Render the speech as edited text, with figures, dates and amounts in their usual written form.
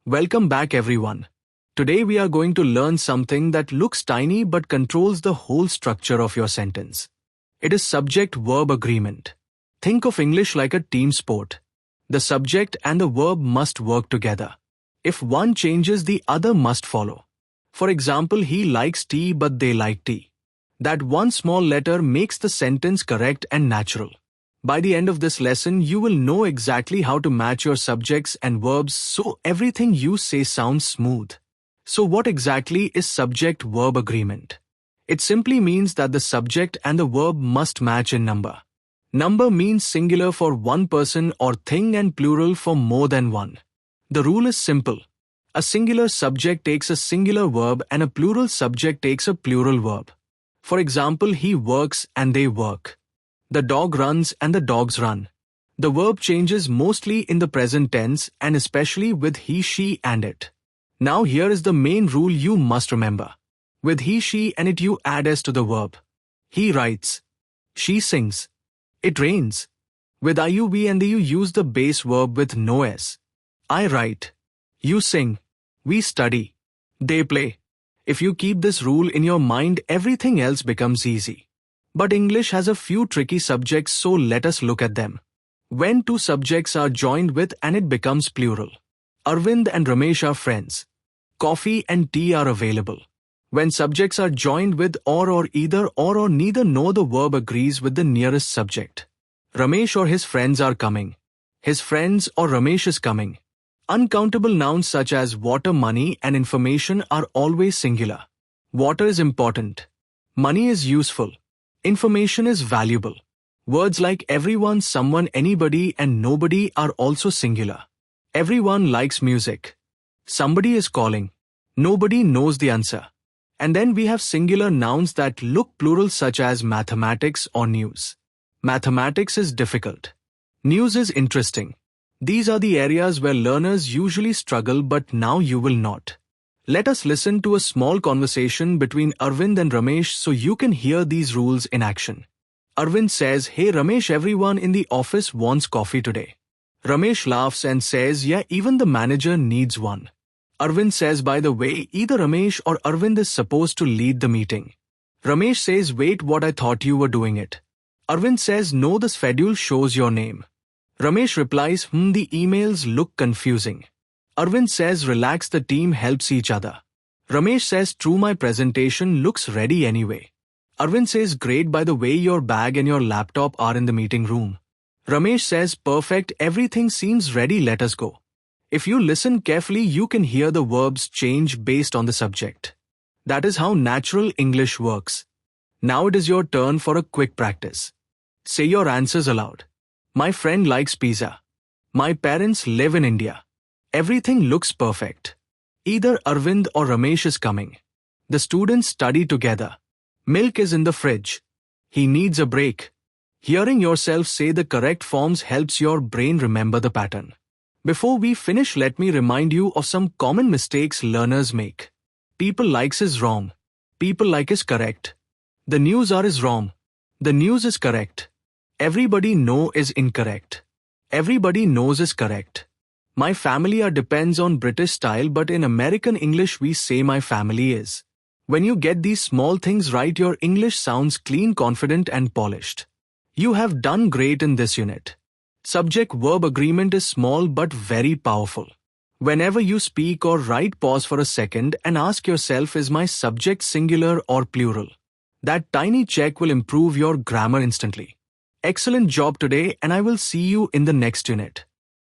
Welcome back everyone. Today we are going to learn something that looks tiny but controls the whole structure of your sentence. It is subject-verb agreement. Think of English like a team sport. The subject and the verb must work together. If one changes, the other must follow. For example, he likes tea but they like tea. That one small letter makes the sentence correct and natural. By the end of this lesson, you will know exactly how to match your subjects and verbs so everything you say sounds smooth. So what exactly is subject-verb agreement? It simply means that the subject and the verb must match in number. Number means singular for one person or thing and plural for more than one. The rule is simple. A singular subject takes a singular verb and a plural subject takes a plural verb. For example, he works and they work. The dog runs and the dogs run. The verb changes mostly in the present tense and especially with he, she and it. Now here is the main rule you must remember. With he, she and it you add s to the verb. He writes. She sings. It rains. With I, you, we and the you use the base verb with no s. I write. You sing. We study. They play. If you keep this rule in your mind, everything else becomes easy. But English has a few tricky subjects, so let us look at them. When two subjects are joined with and it becomes plural. Arvind and Ramesh are friends. Coffee and tea are available. When subjects are joined with or either or neither, no, the verb agrees with the nearest subject. Ramesh or his friends are coming. His friends or Ramesh is coming. Uncountable nouns such as water, money and information are always singular. Water is important. Money is useful. Information is valuable. Words like everyone, someone, anybody and nobody are also singular. Everyone likes music. Somebody is calling. Nobody knows the answer. And then we have singular nouns that look plural such as mathematics or news. Mathematics is difficult. News is interesting. These are the areas where learners usually struggle, but now you will not. Let us listen to a small conversation between Arvind and Ramesh so you can hear these rules in action. Arvind says, "Hey Ramesh, everyone in the office wants coffee today." Ramesh laughs and says, "Yeah, even the manager needs one." Arvind says, "By the way, either Ramesh or Arvind is supposed to lead the meeting." Ramesh says, "Wait, what? I thought you were doing it." Arvind says, "No, the schedule shows your name." Ramesh replies, The emails look confusing." Arvind says, "Relax, the team helps each other." Ramesh says, "True, my presentation looks ready anyway." Arvind says, "Great, by the way, your bag and your laptop are in the meeting room." Ramesh says, "Perfect, everything seems ready, let us go." If you listen carefully, you can hear the verbs change based on the subject. That is how natural English works. Now it is your turn for a quick practice. Say your answers aloud. My friend likes pizza. My parents live in India. Everything looks perfect. Either Arvind or Ramesh is coming. The students study together. Milk is in the fridge. He needs a break. Hearing yourself say the correct forms helps your brain remember the pattern. Before we finish, let me remind you of some common mistakes learners make. People likes is wrong. People like is correct. The news are is wrong. The news is correct. Everybody know is incorrect. Everybody knows is correct. My family are depends on British style, but in American English we say my family is. When you get these small things right, your English sounds clean, confident and polished. You have done great in this unit. Subject-verb agreement is small but very powerful. Whenever you speak or write, pause for a second and ask yourself, is my subject singular or plural? That tiny check will improve your grammar instantly. Excellent job today, and I will see you in the next unit.